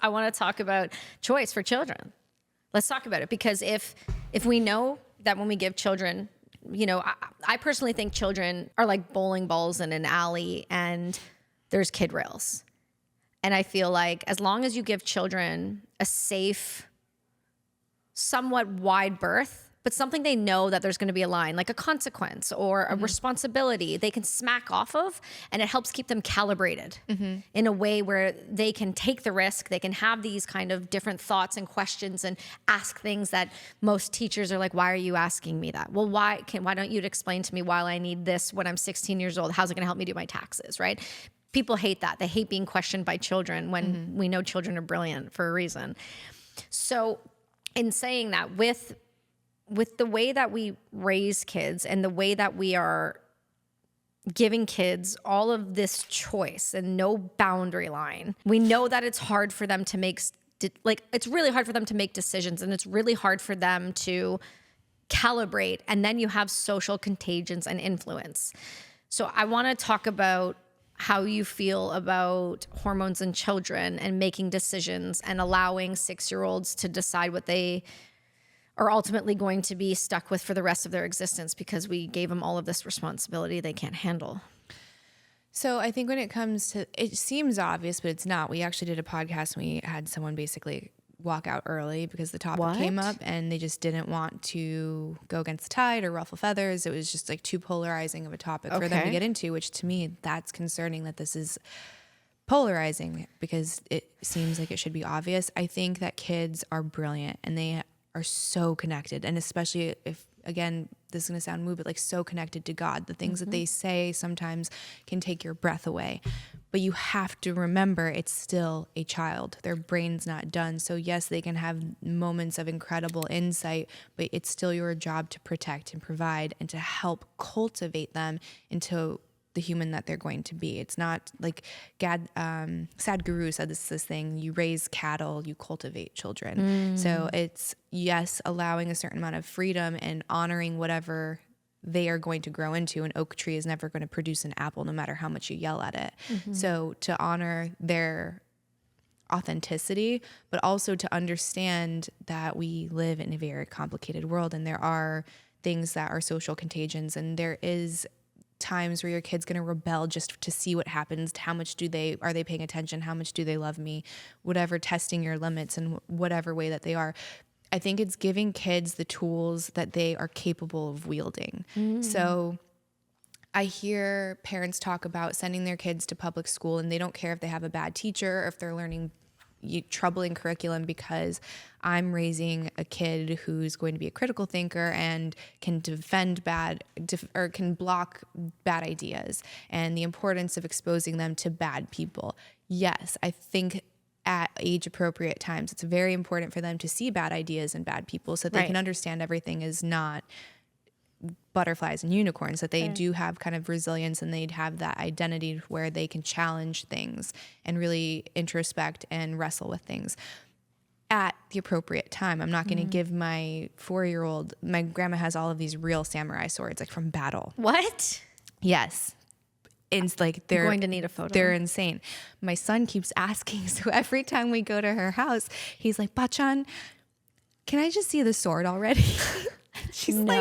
I want to talk about choice for children. Let's talk about it, because if we know that when we give children, you know, I personally think children are like bowling balls in an alley and there's kid rails. And I feel like as long as you give children a safe, somewhat wide berth, but something they know that there's going to be a line, like a consequence or a responsibility they can smack off of, and it helps keep them calibrated in a way where they can take the risk, they can have these kind of different thoughts and questions and ask things that most teachers are like, why are you asking me that? Well, why don't you explain to me why I need this when I'm 16 years old? How's it going to help me do my taxes, right? People hate that. They hate being questioned by children when we know children are brilliant for a reason. So in saying that, with the way that we raise kids and the way that we are giving kids all of this choice and no boundary line, we know that it's hard for them to make, it's really hard for them to make decisions, and it's really hard for them to calibrate. And then you have social contagions and influence. So I want to talk about how you feel about hormones in children and making decisions and allowing 6-year-olds to decide what they are ultimately going to be stuck with for the rest of their existence, because we gave them all of this responsibility they can't handle. So I think when it comes to, it seems obvious, but it's not. We actually did a podcast and we had someone basically walk out early because the topic came up and they just didn't want to go against the tide or ruffle feathers. It was just like too polarizing of a topic for them to get into, which to me, that's concerning that this is polarizing, because it seems like it should be obvious. I think that kids are brilliant and they are so connected, and especially if, again, this is going to sound mood, but like so connected to God. The things that they say sometimes can take your breath away, but you have to remember it's still a child. Their brain's not done. So yes, they can have moments of incredible insight, but it's still your job to protect and provide and to help cultivate them into the human that they're going to be. It's not like Sadhguru said this thing, you raise cattle, you cultivate children. So it's, yes, allowing a certain amount of freedom and honoring whatever they are going to grow into. An oak tree is never going to produce an apple no matter how much you yell at it. So to honor their authenticity, but also to understand that we live in a very complicated world and there are things that are social contagions, and there is times where your kid's going to rebel just to see what happens. How much are they paying attention? How much do they love me? Whatever, testing your limits in whatever way that they are. I think it's giving kids the tools that they are capable of wielding. So I hear parents talk about sending their kids to public school and they don't care if they have a bad teacher or if they're learning troubling curriculum, because I'm raising a kid who's going to be a critical thinker and can can block bad ideas, and the importance of exposing them to bad people. Yes, I think at age appropriate times, it's very important for them to see bad ideas and bad people so that they can understand everything is not butterflies and unicorns, that they do have kind of resilience and they'd have that identity where they can challenge things and really introspect and wrestle with things at the appropriate time. I'm not going to give my 4-year-old, my grandma has all of these real samurai swords, like from battle. What? Yes. It's like they're going to need a photo. They're insane. My son keeps asking, so every time we go to her house, he's like, Bachan, can I just see the sword already? She's like,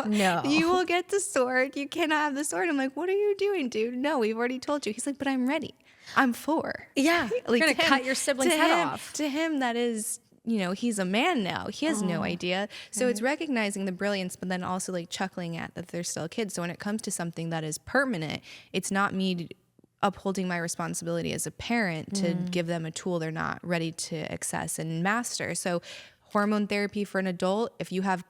no, you will get the sword. You cannot have the sword. I'm like, what are you doing, dude? No, we've already told you. He's like, but I'm ready. I'm 4. Yeah. Like, you're going to cut your sibling's head off. To him, that is, he's a man now. He has no idea. So it's recognizing the brilliance, but then also like chuckling at that they're still kids. So when it comes to something that is permanent, it's not me upholding my responsibility as a parent to give them a tool they're not ready to access and master. So hormone therapy for an adult, if you have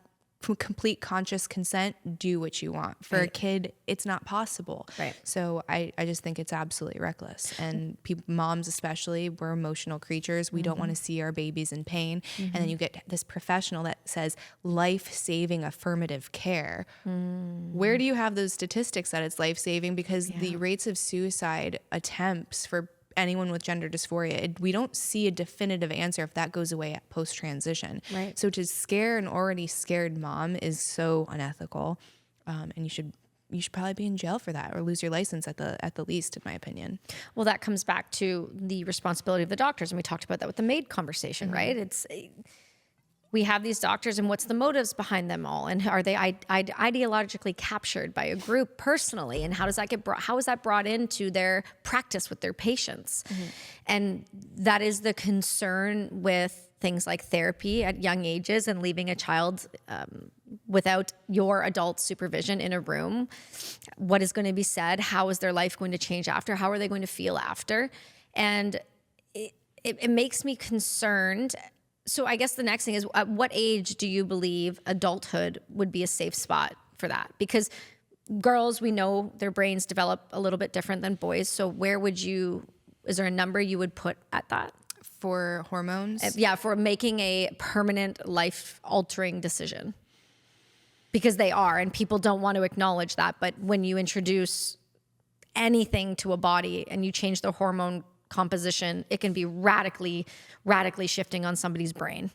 complete conscious consent, do what you want. For a kid, it's not possible. Right. So I just think it's absolutely reckless. And moms especially, we're emotional creatures. We don't want to see our babies in pain. And then you get this professional that says life-saving affirmative care. Where do you have those statistics that it's life-saving? Because the rates of suicide attempts for anyone with gender dysphoria, we don't see a definitive answer if that goes away at post-transition. Right. So to scare an already scared mom is so unethical, and you should you should probably be in jail for that or lose your license at the least, in my opinion. Well, that comes back to the responsibility of the doctors. And we talked about that with the maid conversation, right? We have these doctors, and what's the motives behind them all? And are they ideologically captured by a group personally? And how is that brought into their practice with their patients? And that is the concern with things like therapy at young ages and leaving a child without your adult supervision in a room. What is going to be said? How is their life going to change after? How are they going to feel after? And it makes me concerned. So I guess the next thing is, at what age do you believe adulthood would be a safe spot for that? Because girls, we know their brains develop a little bit different than boys. So is there a number you would put at that? For hormones? Yeah, for making a permanent life-altering decision. Because they are, and people don't want to acknowledge that. But when you introduce anything to a body and you change the hormone composition, it can be radically shifting on somebody's brain.